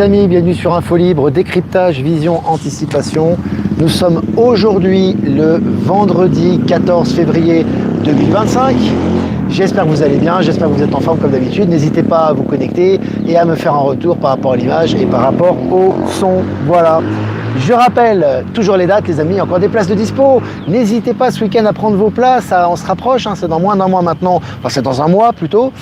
Amis, bienvenue sur Info Libre, décryptage, vision, anticipation. Nous sommes aujourd'hui le vendredi 14 février 2025. J'espère que vous allez bien, j'espère que vous êtes en forme comme d'habitude. N'hésitez pas à vous connecter et à me faire un retour par rapport à l'image et par rapport au son. Voilà. Je rappelle toujours les dates, les amis, il y a encore des places de dispo. N'hésitez pas ce week-end à prendre vos places, on se rapproche, c'est dans moins d'un mois maintenant, enfin c'est dans un mois plutôt.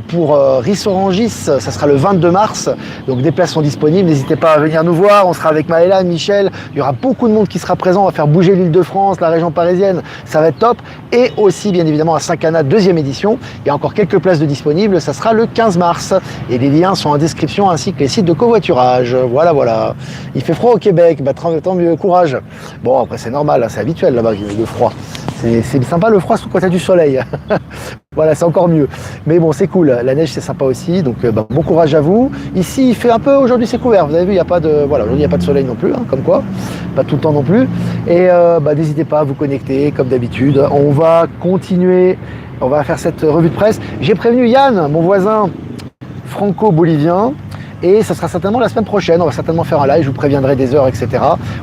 Pour Rissorangis, ça sera le 22 mars, donc des places sont disponibles. N'hésitez pas à venir nous voir, on sera avec Maëla, Michel, il y aura beaucoup de monde qui sera présent, on va faire bouger l'Île-de-France, la région parisienne, ça va être top. Et aussi bien évidemment à Saint-Cana, deuxième édition, il y a encore quelques places de disponibles, ça sera le 15 mars. Et les liens sont en description ainsi que les sites de covoiturage. Voilà. Il fait froid au Québec, tant mieux, courage. Bon, après c'est normal, c'est habituel là-bas, le froid. C'est sympa le froid quand il y a du soleil. Voilà, c'est encore mieux. Mais bon, c'est cool, la neige c'est sympa aussi, donc bon courage à vous. Ici il fait un peu, aujourd'hui c'est couvert, vous avez vu, il n'y a pas de, voilà, aujourd'hui il n'y a pas de soleil non plus, comme quoi, pas tout le temps non plus. Et n'hésitez pas à vous connecter comme d'habitude. On va continuer, on va faire cette revue de presse. J'ai prévenu Yann, mon voisin franco-bolivien. Et ça sera certainement la semaine prochaine, on va certainement faire un live, je vous préviendrai des heures, etc.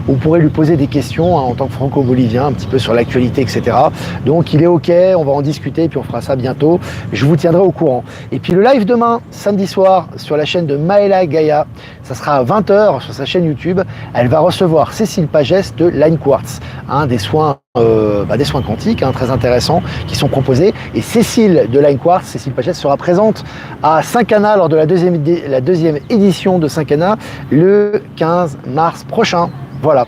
Vous pourrez lui poser des questions en tant que franco-bolivien, un petit peu sur l'actualité, etc. Donc il est OK, on va en discuter et puis on fera ça bientôt. Je vous tiendrai au courant. Et puis le live demain, samedi soir, sur la chaîne de Maëla Gaïa, ça sera à 20h sur sa chaîne YouTube. Elle va recevoir Cécile Pagès de Line Quartz, des soins quantiques très intéressants qui sont proposés. Et Cécile de Line Quartz, Cécile Pagès, sera présente à Saint-Cana lors de la deuxième édition de Saint-Cana le 15 mars prochain. Voilà.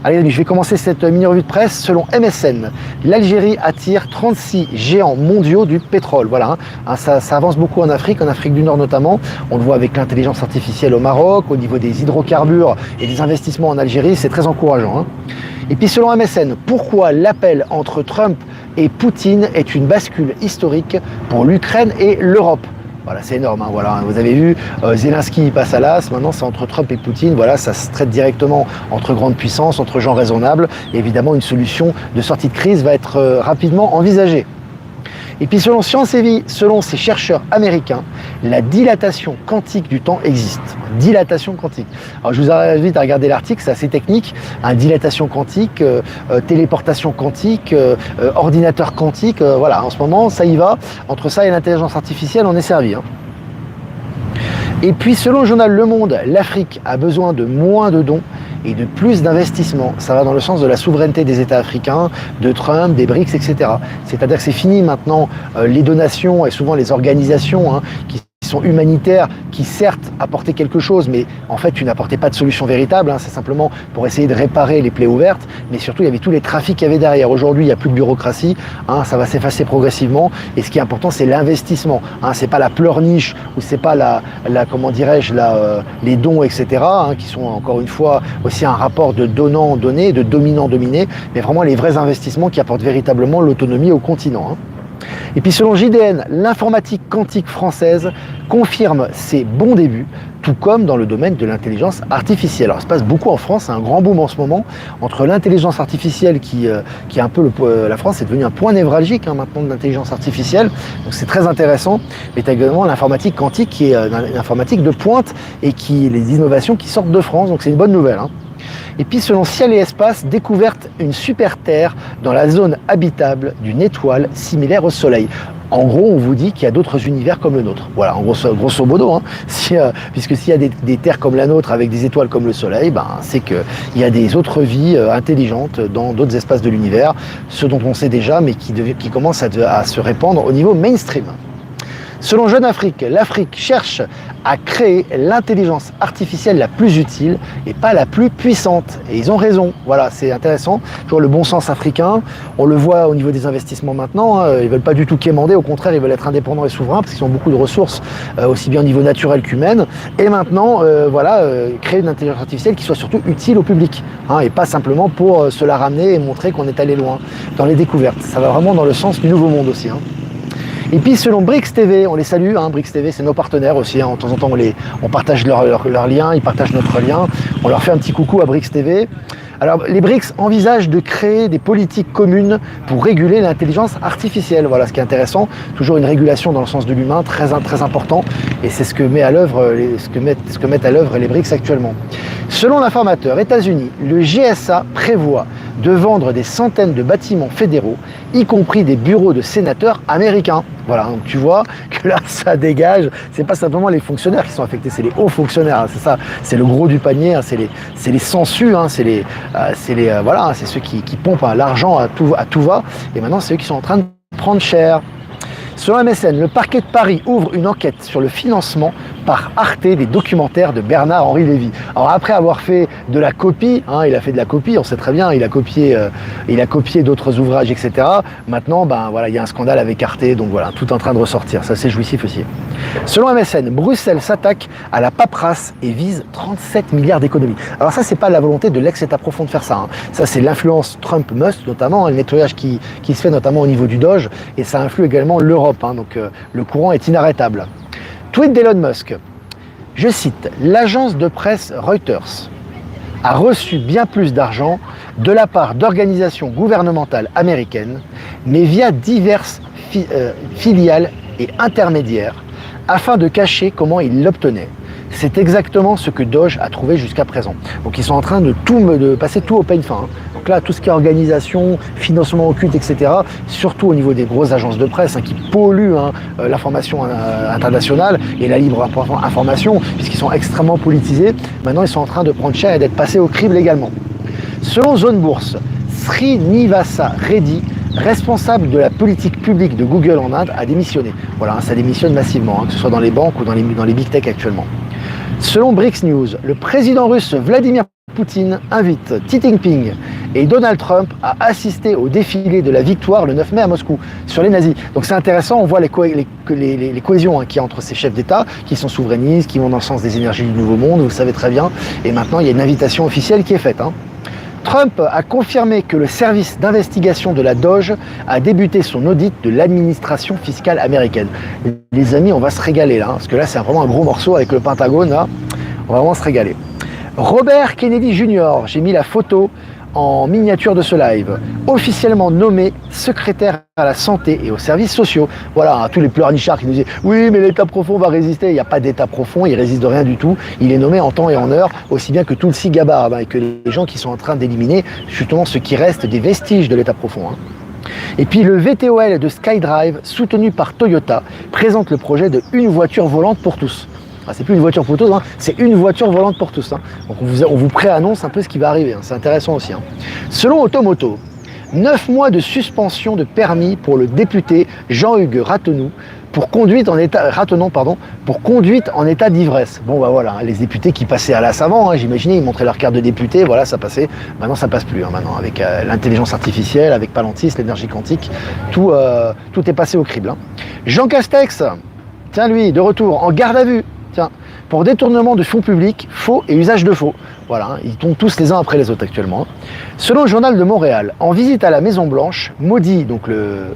Allez les amis, je vais commencer cette mini-revue de presse. Selon MSN, l'Algérie attire 36 géants mondiaux du pétrole. Voilà, ça avance beaucoup en Afrique du Nord notamment. On le voit avec l'intelligence artificielle au Maroc, au niveau des hydrocarbures et des investissements en Algérie, c'est très encourageant. Et puis selon MSN, pourquoi l'appel entre Trump et Poutine est une bascule historique pour l'Ukraine et l'Europe? Voilà, c'est énorme. Voilà, vous avez vu, Zelensky passe à l'as. Maintenant, c'est entre Trump et Poutine. Voilà, ça se traite directement entre grandes puissances, entre gens raisonnables. Et évidemment, une solution de sortie de crise va être rapidement envisagée. Et puis selon Science et Vie, selon ces chercheurs américains, la dilatation quantique du temps existe. Dilatation quantique. Alors je vous invite à regarder l'article, c'est assez technique. Dilatation quantique, téléportation quantique, ordinateur quantique. Voilà, en ce moment, ça y va. Entre ça et l'intelligence artificielle, on est servi. Et puis selon le journal Le Monde, l'Afrique a besoin de moins de dons et de plus d'investissements. Ça va dans le sens de la souveraineté des États africains, de Trump, des BRICS, etc. C'est-à-dire que c'est fini maintenant les donations et souvent les organisations qui sont humanitaires, qui certes apportaient quelque chose, mais en fait, tu n'apportais pas de solution véritable. C'est simplement pour essayer de réparer les plaies ouvertes, mais surtout, il y avait tous les trafics qu'il y avait derrière. Aujourd'hui, il n'y a plus de bureaucratie, ça va s'effacer progressivement, et ce qui est important, c'est l'investissement. C'est pas la pleurniche, ou c'est pas comment dirais-je, les dons, etc., qui sont encore une fois aussi un rapport de donnant-donné, de dominant-dominé, mais vraiment les vrais investissements qui apportent véritablement l'autonomie au continent. Et puis selon JDN, l'informatique quantique française confirme ses bons débuts, tout comme dans le domaine de l'intelligence artificielle. Alors, il se passe beaucoup en France, c'est un grand boom en ce moment, entre l'intelligence artificielle qui est un peu la France est devenue un point névralgique maintenant de l'intelligence artificielle, donc c'est très intéressant, mais également l'informatique quantique qui est une informatique de pointe et les innovations qui sortent de France, donc c'est une bonne nouvelle. Et puis selon Ciel et Espace, découverte une super Terre dans la zone habitable d'une étoile similaire au Soleil. En gros, on vous dit qu'il y a d'autres univers comme le nôtre. Voilà, en grosso modo, puisque s'il y a des terres comme la nôtre avec des étoiles comme le Soleil, c'est qu'il y a des autres vies intelligentes dans d'autres espaces de l'univers, ce dont on sait déjà, mais qui commencent à se répandre au niveau mainstream. Selon Jeune Afrique, l'Afrique cherche à créer l'intelligence artificielle la plus utile et pas la plus puissante. Et ils ont raison. Voilà, c'est intéressant. Toujours le bon sens africain. On le voit au niveau des investissements maintenant. Ils veulent pas du tout quémander. Au contraire, ils veulent être indépendants et souverains parce qu'ils ont beaucoup de ressources, aussi bien au niveau naturel qu'humaine. Et maintenant, créer une intelligence artificielle qui soit surtout utile au public. Et pas simplement pour se la ramener et montrer qu'on est allé loin dans les découvertes. Ça va vraiment dans le sens du nouveau monde aussi. Et puis selon Brix TV, on les salue, Brix TV c'est nos partenaires aussi, de temps en temps on partage leurs liens, ils partagent notre lien, on leur fait un petit coucou à Brix TV. Alors, les BRICS envisagent de créer des politiques communes pour réguler l'intelligence artificielle. Voilà, ce qui est intéressant, toujours une régulation dans le sens de l'humain, très important, et c'est ce que mettent à l'œuvre les BRICS actuellement. Selon l'informateur États-Unis, le GSA prévoit de vendre des centaines de bâtiments fédéraux, y compris des bureaux de sénateurs américains. Voilà, donc tu vois que là, ça dégage. C'est pas simplement les fonctionnaires qui sont affectés, c'est les hauts fonctionnaires. Hein, c'est ça, c'est le gros du panier. Hein, c'est les sensus. Hein, c'est ceux qui pompent l'argent à tout va. Et maintenant, c'est eux qui sont en train de prendre cher. Selon MSN, le parquet de Paris ouvre une enquête sur le financement par Arte des documentaires de Bernard-Henri Lévy. Alors après avoir fait de la copie, il a fait de la copie, on sait très bien, il a copié d'autres ouvrages, etc. Maintenant, il y a un scandale avec Arte, donc voilà, tout en train de ressortir. Ça, c'est jouissif aussi. Selon MSN, Bruxelles s'attaque à la paperasse et vise 37 milliards d'économies. Alors ça, c'est pas la volonté de l'ex-État profond de faire ça. Hein. Ça, c'est l'influence Trump-Musk, notamment, le nettoyage qui se fait notamment au niveau du Doge, et ça influe également l'Europe. Donc le courant est inarrêtable. Tweet d'Elon Musk. Je cite, l'agence de presse Reuters a reçu bien plus d'argent de la part d'organisations gouvernementales américaines, mais via diverses filiales et intermédiaires, afin de cacher comment ils l'obtenaient. C'est exactement ce que Doge a trouvé jusqu'à présent. Donc ils sont en train de passer tout au peigne fin. Hein. Donc là, tout ce qui est organisation, financement occulte, etc., surtout au niveau des grosses agences de presse qui polluent l'information internationale et la libre information, puisqu'ils sont extrêmement politisés. Maintenant, ils sont en train de prendre cher et d'être passés au crible également. Selon Zone Bourse, Srinivasa Reddy, responsable de la politique publique de Google en Inde, a démissionné. Voilà, ça démissionne massivement, que ce soit dans les banques ou dans les big tech actuellement. Selon BRICS News, le président russe Vladimir Poutine invite Xi Jinping et Donald Trump à assister au défilé de la victoire le 9 mai à Moscou sur les nazis. Donc c'est intéressant, on voit les cohésions qu'il y a entre ces chefs d'État qui sont souverainistes, qui vont dans le sens des énergies du nouveau monde, vous le savez très bien. Et maintenant, il y a une invitation officielle qui est faite. Trump a confirmé que le service d'investigation de la Doge a débuté son audit de l'administration fiscale américaine. Les amis, on va se régaler là, parce que là c'est vraiment un gros morceau avec le Pentagone, là. On va vraiment se régaler. Robert Kennedy Jr., j'ai mis la photo en miniature de ce live, officiellement nommé secrétaire à la santé et aux services sociaux. Voilà, tous les pleurnichards qui nous disent « Oui, mais l'État profond va résister ». Il n'y a pas d'État profond, il ne résiste de rien du tout. Il est nommé en temps et en heure, aussi bien que tout le Sigabar, et que les gens qui sont en train d'éliminer justement ce qui reste des vestiges de l'État profond. Et puis le VTOL de SkyDrive, soutenu par Toyota, présente le projet de une voiture volante pour tous. C'est plus une voiture pour tous, c'est une voiture volante pour tous. Donc on vous préannonce un peu ce qui va arriver, c'est intéressant aussi. Selon Automoto, 9 mois de suspension de permis pour le député Jean-Hugues Ratenon pour conduite en état d'ivresse. Bon voilà, les députés qui passaient à l'as avant, j'imaginais, ils montraient leur carte de député, voilà, ça passait. Maintenant ça passe plus, maintenant avec l'intelligence artificielle, avec Palantis, l'énergie quantique, tout est passé au crible. Jean Castex, tiens lui, de retour en garde à vue. Pour détournement de fonds publics, faux et usage de faux. Voilà, ils tombent tous les uns après les autres actuellement. Selon le journal de Montréal, en visite à la Maison Blanche, Modi, donc le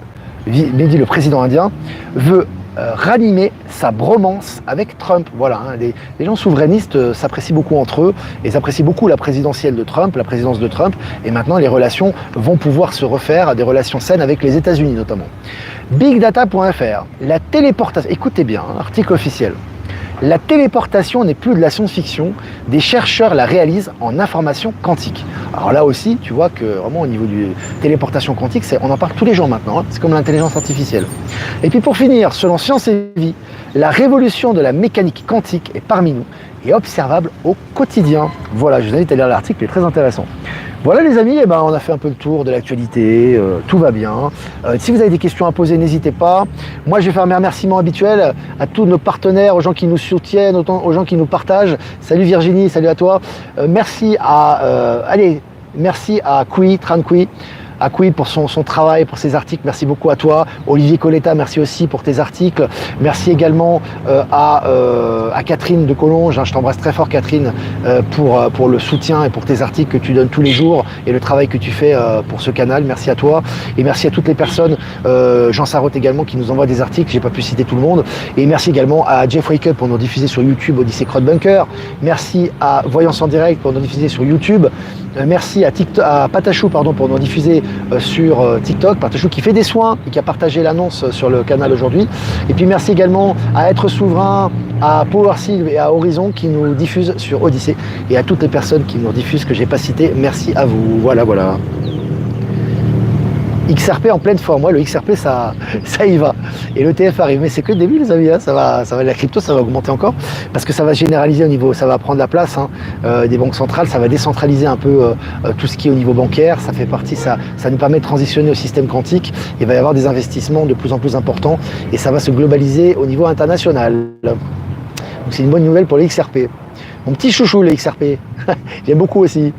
président indien, veut ranimer sa bromance avec Trump. Voilà, les gens souverainistes s'apprécient beaucoup entre eux et s'apprécient beaucoup la présidentielle de Trump, la présidence de Trump. Et maintenant, les relations vont pouvoir se refaire à des relations saines avec les États-Unis notamment. BigData.fr, la téléportation. Écoutez bien, article officiel. La téléportation n'est plus de la science-fiction, des chercheurs la réalisent en information quantique. Alors là aussi, tu vois que vraiment au niveau du téléportation quantique, on en parle tous les jours maintenant, c'est comme l'intelligence artificielle. Et puis pour finir, selon Science et Vie, la révolution de la mécanique quantique est parmi nous et observable au quotidien. Voilà, je vous invite à lire l'article, il est très intéressant. Voilà les amis, on a fait un peu le tour de l'actualité, tout va bien. Si vous avez des questions à poser, n'hésitez pas. Moi je vais faire mes remerciements habituels à tous nos partenaires, aux gens qui nous soutiennent, aux gens qui nous partagent. Salut Virginie, salut à toi. Merci à Kui, Trancui, Akui pour son travail, pour ses articles, merci beaucoup à toi. Olivier Coletta, merci aussi pour tes articles. Merci également à Catherine de Collonges, hein, je t'embrasse très fort Catherine, pour le soutien et pour tes articles que tu donnes tous les jours et le travail que tu fais pour ce canal. Merci à toi et merci à toutes les personnes, Jean Sarotte également qui nous envoie des articles, j'ai pas pu citer tout le monde. Et merci également à Jeff Wake Up pour nous diffuser sur YouTube Odyssey Crowdbunker. Merci à Voyance en direct pour nous diffuser sur YouTube. Merci à Patachou pour nous diffuser sur TikTok. Patachou qui fait des soins et qui a partagé l'annonce sur le canal aujourd'hui. Et puis merci également à Être Souverain, à PowerSeed et à Horizon qui nous diffusent sur Odyssey. Et à toutes les personnes qui nous diffusent que j'ai pas citées, merci à vous. Voilà. XRP en pleine forme, le XRP ça y va, et l'ETF arrive, mais c'est que le début les amis, hein. ça va, la crypto ça va augmenter encore, parce que ça va généraliser au niveau, ça va prendre la place des banques centrales, ça va décentraliser un peu tout ce qui est au niveau bancaire, ça fait partie, ça nous permet de transitionner au système quantique, il va y avoir des investissements de plus en plus importants, et ça va se globaliser au niveau international, donc c'est une bonne nouvelle pour les XRP. Mon petit chouchou les XRP, j'aime beaucoup aussi,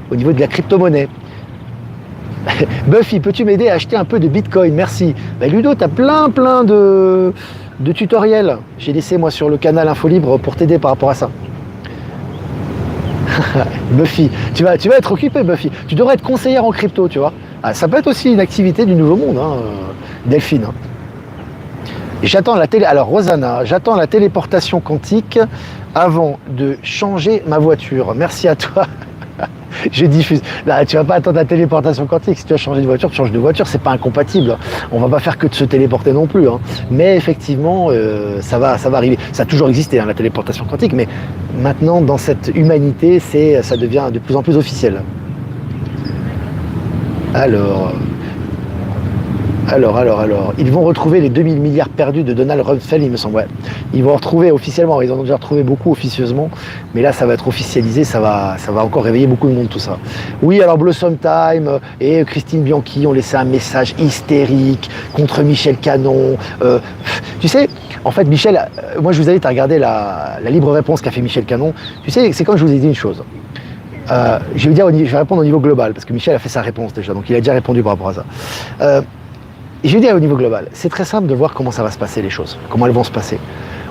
au niveau de la crypto-monnaie. Buffy, peux-tu m'aider à acheter un peu de Bitcoin? Merci. Ludo, tu as plein de tutoriels. J'ai laissé moi sur le canal Info Libre pour t'aider par rapport à ça. Buffy, tu vas être occupé Buffy. Tu devrais être conseillère en crypto, tu vois. Ah, ça peut être aussi une activité du nouveau monde, Delphine. J'attends la Alors Rosanna, j'attends la téléportation quantique avant de changer ma voiture. Merci à toi. Je diffuse. Là, tu vas pas attendre la téléportation quantique. Si tu vas changer de voiture, tu changes de voiture, c'est pas incompatible. On va pas faire que de se téléporter non plus. Mais effectivement, ça va arriver. Ça a toujours existé, la téléportation quantique, mais maintenant, dans cette humanité, ça devient de plus en plus officiel. Alors, ils vont retrouver les 2000 milliards perdus de Donald Rumsfeld, il me semble. Ouais. Ils vont retrouver officiellement, ils en ont déjà retrouvé beaucoup officieusement, mais là ça va être officialisé, ça va encore réveiller beaucoup de monde tout ça. Oui, alors Blossom Time et Christine Bianchi ont laissé un message hystérique contre Michel Canon. Tu sais, en fait Michel, moi je vous invite à regarder la libre réponse qu'a fait Michel Canon. Tu sais, c'est comme je vous ai dit une chose. Je vais répondre au niveau global, parce que Michel a fait sa réponse déjà, donc il a déjà répondu par rapport à ça. Je vais dire au niveau global, c'est très simple de voir comment ça va se passer les choses, comment elles vont se passer.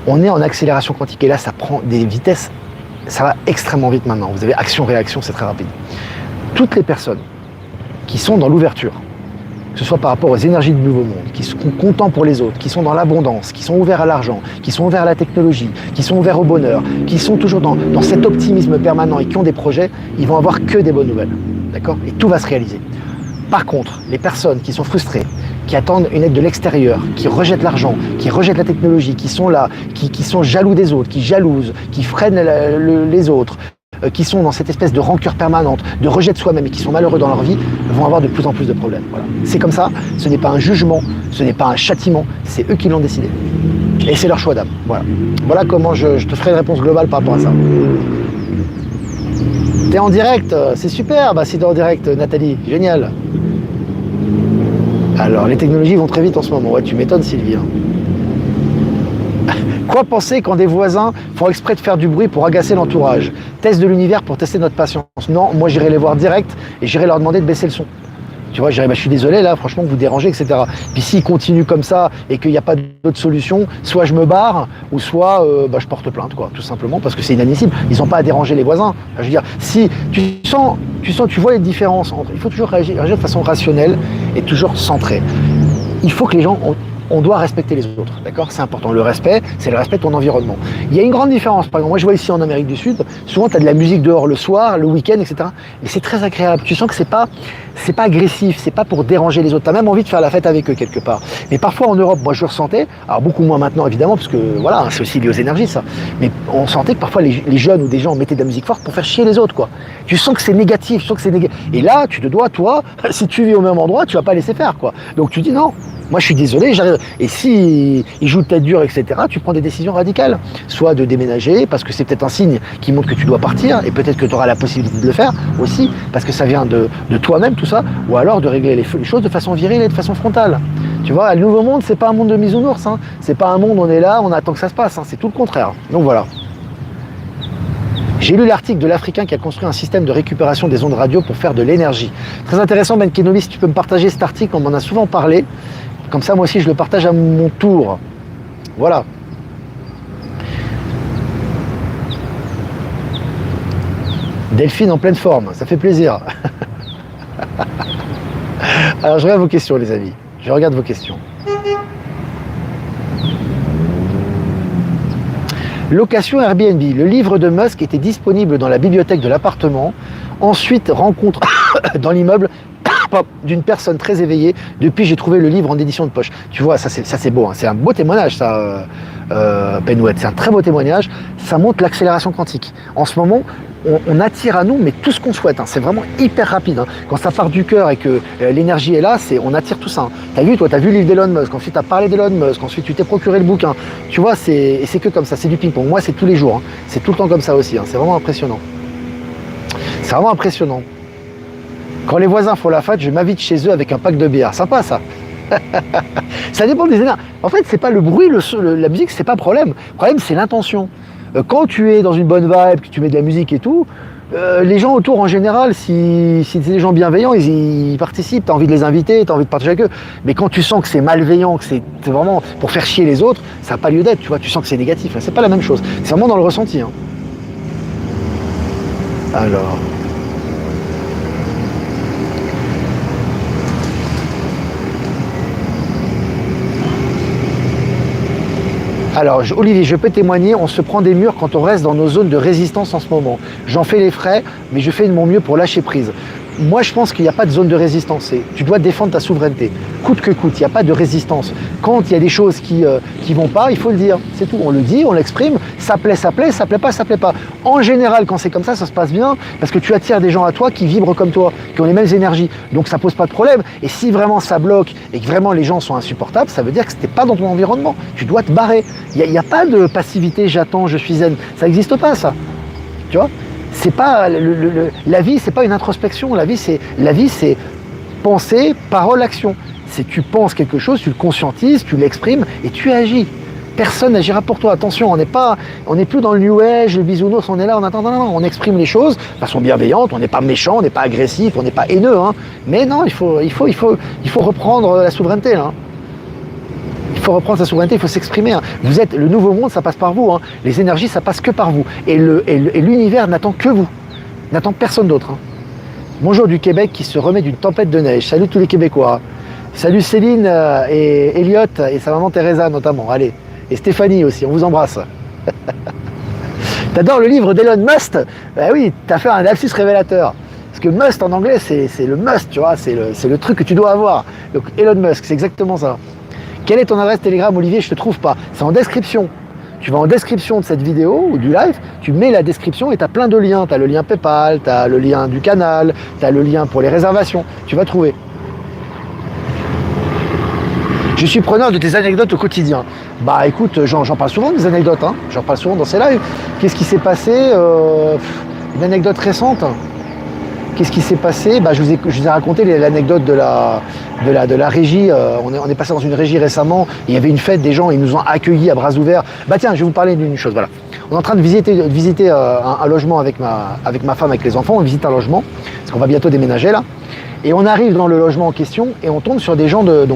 On est en accélération quantique et là ça prend des vitesses, ça va extrêmement vite maintenant. Vous avez action-réaction, c'est très rapide. Toutes les personnes qui sont dans l'ouverture, que ce soit par rapport aux énergies du nouveau monde, qui sont contents pour les autres, qui sont dans l'abondance, qui sont ouverts à l'argent, qui sont ouverts à la technologie, qui sont ouverts au bonheur, qui sont toujours dans cet optimisme permanent et qui ont des projets, ils vont avoir que des bonnes nouvelles. D'accord? Et tout va se réaliser. Par contre, les personnes qui sont frustrées, qui attendent une aide de l'extérieur, qui rejettent l'argent, qui rejettent la technologie, qui sont là, qui sont jaloux des autres, qui jalousent, qui freinent les autres, qui sont dans cette espèce de rancœur permanente, de rejet de soi-même et qui sont malheureux dans leur vie, vont avoir de plus en plus de problèmes. Voilà. C'est comme ça, ce n'est pas un jugement, ce n'est pas un châtiment, c'est eux qui l'ont décidé. Et c'est leur choix d'âme. Voilà comment je te ferai une réponse globale par rapport à ça. T'es en direct, c'est super, si t'es en direct, Nathalie, génial. Alors, les technologies vont très vite en ce moment. Ouais, tu m'étonnes, Sylvie. Quoi penser quand des voisins font exprès de faire du bruit pour agacer l'entourage? Test de l'univers pour tester notre patience. Non, moi j'irai les voir direct et j'irai leur demander de baisser le son. Tu vois, je suis désolé là, franchement, vous dérangez, etc. Puis s'ils continuent comme ça et qu'il n'y a pas d'autre solution, soit je me barre, ou soit je porte plainte, quoi, tout simplement, parce que c'est inadmissible. Ils n'ont pas à déranger les voisins. Je veux dire, si tu vois les différences entre. Il faut toujours réagir de façon rationnelle et toujours centrée. Il faut que les gens on doit respecter les autres, d'accord? C'est important. Le respect, c'est le respect de ton environnement. Il y a une grande différence. Par exemple, moi je vois ici en Amérique du Sud, souvent tu as de la musique dehors le soir, le week-end, etc. Mais c'est très agréable. Tu sens que c'est pas agressif, c'est pas pour déranger les autres. Tu as même envie de faire la fête avec eux quelque part. Mais parfois en Europe, moi je le ressentais, alors beaucoup moins maintenant évidemment, parce que voilà, c'est aussi lié aux énergies ça. Mais on sentait que parfois les jeunes ou des gens mettaient de la musique forte pour faire chier les autres, quoi. Tu sens que c'est négatif, tu sens que c'est négatif. Et là, tu te dois, toi, si tu vis au même endroit, tu vas pas laisser faire, quoi. Donc tu dis non. Moi, je suis désolé, j'arrive. Et si ils jouent tête dure, etc., tu prends des décisions radicales. Soit de déménager, parce que c'est peut-être un signe qui montre que tu dois partir, et peut-être que tu auras la possibilité de le faire aussi, parce que ça vient de toi-même, tout ça, ou alors de régler les choses de façon virile et de façon frontale. Tu vois, le nouveau monde, c'est pas un monde de bisounours, c'est pas un monde où on est là, on attend que ça se passe, c'est tout le contraire. Donc voilà. J'ai lu l'article de l'Africain qui a construit un système de récupération des ondes radio pour faire de l'énergie. Très intéressant, Ben Kenobi, si tu peux me partager cet article, on m'en a souvent parlé. Comme ça, moi aussi, je le partage à mon tour. Voilà. Delphine en pleine forme, ça fait plaisir. Alors, je regarde vos questions, les amis. Je regarde vos questions. Location Airbnb. Le livre de Musk était disponible dans la bibliothèque de l'appartement. Ensuite, rencontre dans l'immeuble d'une personne très éveillée. Depuis, j'ai trouvé le livre en édition de poche. Tu vois, ça c'est beau. Hein. C'est un beau témoignage, ça, Penouette. C'est un très beau témoignage. Ça montre l'accélération quantique. En ce moment, on attire à nous, mais tout ce qu'on souhaite. Hein. C'est vraiment hyper rapide. Hein. Quand ça part du cœur et que l'énergie est là, on attire tout ça. Hein. T'as vu, toi, t'as vu le livre d'Elon Musk. Ensuite, t'as parlé d'Elon Musk. Ensuite, tu t'es procuré le bouquin. Tu vois, c'est que comme ça. C'est du ping-pong. Moi, c'est tous les jours. Hein. C'est tout le temps comme ça aussi. Hein. C'est vraiment impressionnant. C'est vraiment impressionnant. Quand les voisins font la fête, je m'invite chez eux avec un pack de bière. Sympa, ça. Ça dépend des énergies. En fait, c'est pas le bruit, la musique, c'est pas le problème. Le problème, c'est l'intention. Quand tu es dans une bonne vibe, que tu mets de la musique et tout, les gens autour, en général, si c'est des gens bienveillants, ils participent. Tu as envie de les inviter, tu as envie de partager avec eux. Mais quand tu sens que c'est malveillant, que c'est vraiment pour faire chier les autres, ça n'a pas lieu d'être. Tu vois, tu sens que c'est négatif. C'est pas la même chose. C'est vraiment dans le ressenti. Hein. Alors... Alors, Olivier, je peux témoigner, on se prend des murs quand on reste dans nos zones de résistance en ce moment. J'en fais les frais, mais je fais de mon mieux pour lâcher prise. Moi, je pense qu'il n'y a pas de zone de résistance. Tu dois défendre ta souveraineté, coûte que coûte. Il n'y a pas de résistance. Quand il y a des choses qui vont pas, il faut le dire. C'est tout. On le dit, on l'exprime. Ça plaît, ça plaît. Ça plaît pas, ça plaît pas. En général, quand c'est comme ça se passe bien parce que tu attires des gens à toi qui vibrent comme toi, qui ont les mêmes énergies. Donc, ça pose pas de problème. Et si vraiment ça bloque et que vraiment les gens sont insupportables, ça veut dire que c'était pas dans ton environnement. Tu dois te barrer. Il n'y a pas de passivité. J'attends, je suis zen. Ça n'existe pas, ça. Tu vois? C'est pas la vie, c'est pas une introspection. La vie, c'est pensée, parole, action. C'est tu penses quelque chose, tu le conscientises, tu l'exprimes et tu agis. Personne n'agira pour toi. Attention, on n'est plus dans le New Age, le bisounours, on est là, on attend. Non, on exprime les choses de façon bienveillante. On n'est pas méchant, on n'est pas agressif, on n'est pas haineux. Hein. Mais non, il faut reprendre la souveraineté. Hein. Il faut reprendre sa souveraineté, il faut s'exprimer. Hein. Vous êtes le nouveau monde, ça passe par vous. Hein. Les énergies, ça passe que par vous. Et l'univers n'attend que vous, n'attend personne d'autre. Hein. Bonjour du Québec qui se remet d'une tempête de neige. Salut tous les Québécois. Salut Céline et Elliot et sa maman Teresa notamment. Allez, et Stéphanie aussi, on vous embrasse. T'adores le livre d'Elon Musk? Ben oui, t'as fait un lapsus révélateur. Parce que must en anglais, c'est le must, tu vois, c'est le truc que tu dois avoir. Donc Elon Musk, c'est exactement ça. Quelle est ton adresse Telegram, Olivier? Je ne te trouve pas. C'est en description. Tu vas en description de cette vidéo ou du live, tu mets la description et tu as plein de liens. Tu as le lien PayPal, tu as le lien du canal, tu as le lien pour les réservations. Tu vas trouver. Je suis preneur de tes anecdotes au quotidien. Bah écoute, j'en parle souvent des anecdotes. Hein. J'en parle souvent dans ces lives. Qu'est-ce qui s'est passé une anecdote récente. Qu'est-ce qui s'est passé? Bah, je vous ai raconté l'anecdote de la régie. On est passé dans une régie récemment. Il y avait une fête, des gens, ils nous ont accueillis à bras ouverts. Bah tiens, je vais vous parler d'une chose. Voilà. On est en train de visiter un logement avec ma femme, avec les enfants. On visite un logement parce qu'on va bientôt déménager là. Et on arrive dans le logement en question et on tombe sur des gens de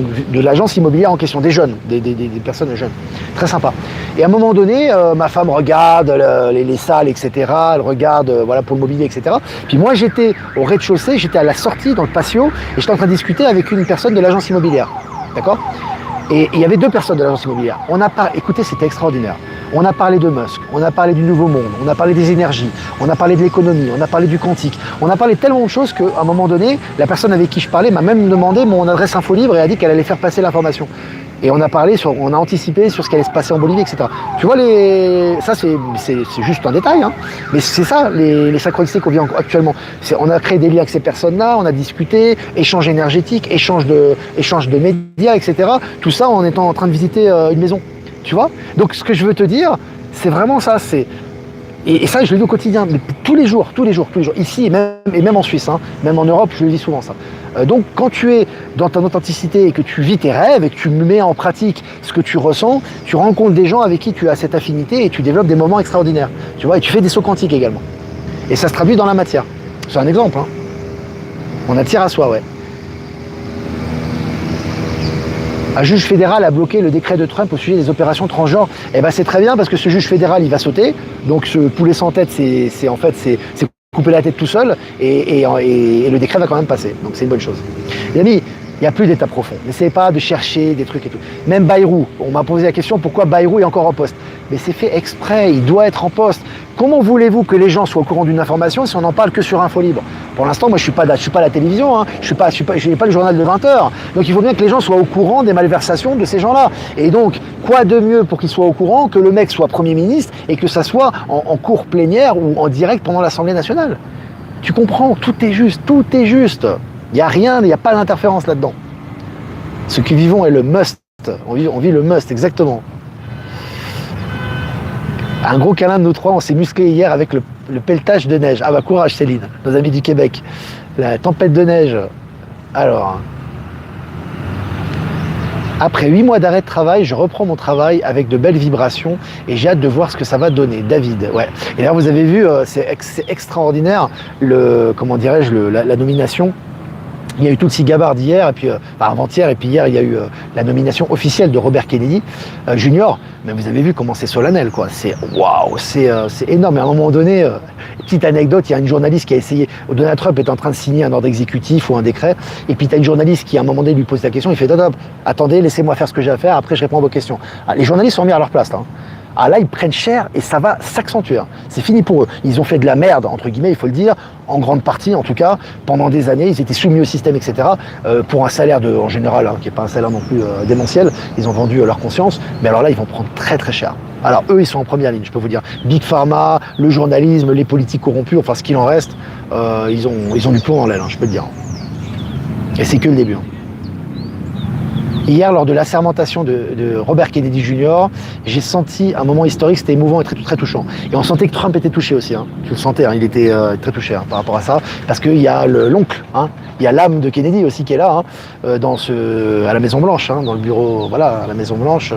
l'agence immobilière en question, des jeunes, des personnes jeunes. Très sympa. Et à un moment donné, ma femme regarde les salles, etc. Elle regarde voilà, pour le mobilier, etc. Puis moi, j'étais au rez-de-chaussée, j'étais à la sortie dans le patio et j'étais en train de discuter avec une personne de l'agence immobilière. D'accord? Et il y avait deux personnes de l'agence immobilière. Écoutez, c'était extraordinaire. On a parlé de Musk, on a parlé du nouveau monde, on a parlé des énergies, on a parlé de l'économie, on a parlé du quantique, on a parlé tellement de choses qu'à un moment donné, la personne avec qui je parlais m'a même demandé mon adresse info libre et a dit qu'elle allait faire passer l'information. Et on a anticipé sur ce qui allait se passer en Bolivie, etc. Tu vois, ça c'est juste un détail, hein. Mais c'est ça les synchronicités qu'on vit actuellement. On a créé des liens avec ces personnes-là, on a discuté, échange énergétique, échange de médias, etc. Tout ça en étant en train de visiter une maison. Tu vois? Donc ce que je veux te dire, c'est vraiment ça, Et ça, je le vis au quotidien, mais tous les jours, ici et même en Suisse, hein, même en Europe, je le vis souvent ça. Donc quand tu es dans ton authenticité et que tu vis tes rêves et que tu mets en pratique ce que tu ressens, tu rencontres des gens avec qui tu as cette affinité et tu développes des moments extraordinaires. Tu vois, et tu fais des sauts quantiques également. Et ça se traduit dans la matière. C'est un exemple. Hein. On attire à soi, ouais. Un juge fédéral a bloqué le décret de Trump au sujet des opérations transgenres. Eh ben c'est très bien parce que ce juge fédéral, il va sauter. Donc ce poulet sans tête, c'est couper la tête tout seul et le décret va quand même passer. Donc c'est une bonne chose. Les amis, il n'y a plus d'état profond. N'essayez pas de chercher des trucs et tout. Même Bayrou, on m'a posé la question pourquoi Bayrou est encore en poste. Mais c'est fait exprès, il doit être en poste. Comment voulez-vous que les gens soient au courant d'une information si on n'en parle que sur Info Libre? Pour l'instant, moi je suis pas la télévision, hein. Je n'ai pas le journal de 20h. Donc il faut bien que les gens soient au courant des malversations de ces gens-là. Et donc, quoi de mieux pour qu'ils soient au courant que le mec soit Premier ministre et que ça soit en cours plénière ou en direct pendant l'Assemblée nationale? Tu comprends, tout est juste, tout est juste. Il n'y a rien, il n'y a pas d'interférence là-dedans. Ce que vivons est le must. On vit le must, exactement. Un gros câlin de nous trois, on s'est musclé hier avec le pelletage de neige. Ah bah courage Céline, nos amis du Québec. La tempête de neige. Alors, après 8 mois d'arrêt de travail, je reprends mon travail avec de belles vibrations et j'ai hâte de voir ce que ça va donner. David, ouais. Et là vous avez vu, c'est extraordinaire, la nomination. Il y a eu Tulsi Gabbard hier, et puis avant-hier, et puis hier il y a eu la nomination officielle de Robert Kennedy Jr. Mais vous avez vu comment c'est solennel, quoi. C'est waouh, c'est énorme. Et à un moment donné, petite anecdote, il y a une journaliste qui a essayé. Donald Trump est en train de signer un ordre exécutif ou un décret, et puis tu as une journaliste qui à un moment donné lui pose la question, il fait top, attendez, laissez-moi faire ce que j'ai à faire, après je réponds à vos questions. Ah, les journalistes sont mis à leur place là. Hein. Ah là, ils prennent cher et ça va s'accentuer. C'est fini pour eux. Ils ont fait de la merde, entre guillemets, il faut le dire, en grande partie, en tout cas, pendant des années. Ils étaient soumis au système, etc. Pour un salaire, en général, hein, qui n'est pas un salaire non plus démentiel. Ils ont vendu leur conscience. Mais alors là, ils vont prendre très très cher. Alors eux, ils sont en première ligne, je peux vous dire. Big Pharma, le journalisme, les politiques corrompus, enfin ce qu'il en reste, ils ont du plomb dans l'aile, hein, je peux le dire. Et c'est que le début. Hein. Hier, lors de l'assermentation de Robert Kennedy Jr., j'ai senti un moment historique, c'était émouvant et très, très touchant. Et on sentait que Trump était touché aussi. Hein. Tu le sentais, hein, il était très touché hein, par rapport à ça. Parce qu'il y a l'oncle, hein, il y a l'âme de Kennedy aussi qui est là, hein, à la Maison Blanche, hein, dans le bureau, voilà, à la Maison Blanche.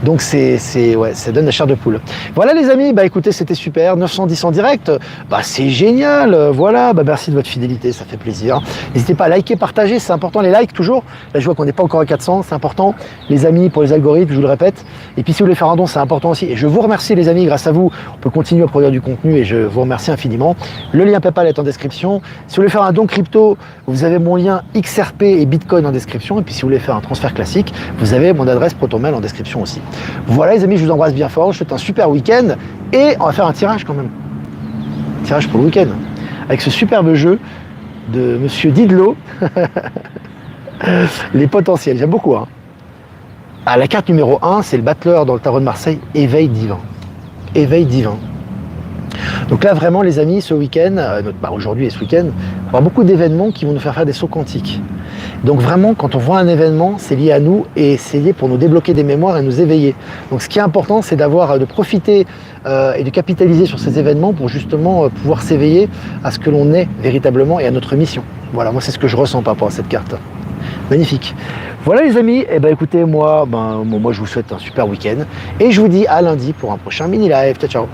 Donc ouais, ça donne la chair de poule. Voilà les amis, bah écoutez, c'était super, 910 en direct, bah c'est génial, voilà, bah merci de votre fidélité, ça fait plaisir. N'hésitez pas à liker, partager, c'est important, les likes toujours. Là je vois qu'on n'est pas encore à 400. C'est important, les amis, pour les algorithmes, je vous le répète. Et puis si vous voulez faire un don, c'est important aussi. Et je vous remercie les amis, grâce à vous, on peut continuer à produire du contenu et je vous remercie infiniment. Le lien PayPal est en description. Si vous voulez faire un don crypto, vous avez mon lien XRP et Bitcoin en description. Et puis si vous voulez faire un transfert classique, vous avez mon adresse ProtonMail en description aussi. Voilà les amis, je vous embrasse bien fort, je vous souhaite un super week-end et on va faire un tirage quand même. Tirage pour le week-end. Avec ce superbe jeu de Monsieur Didlot. Les potentiels, j'aime beaucoup. Hein. Ah, la carte numéro 1, c'est le battleur dans le tarot de Marseille, éveil divin. Éveil divin. Donc là, vraiment, les amis, ce week-end, aujourd'hui et ce week-end, on va avoir beaucoup d'événements qui vont nous faire des sauts quantiques. Donc vraiment, quand on voit un événement, c'est lié à nous et c'est lié pour nous débloquer des mémoires et nous éveiller. Donc ce qui est important, c'est de profiter et de capitaliser sur ces événements pour justement pouvoir s'éveiller à ce que l'on est véritablement et à notre mission. Voilà, moi c'est ce que je ressens par rapport à cette carte. Magnifique. Voilà les amis, et écoutez, moi je vous souhaite un super week-end et je vous dis à lundi pour un prochain mini live. Ciao ciao.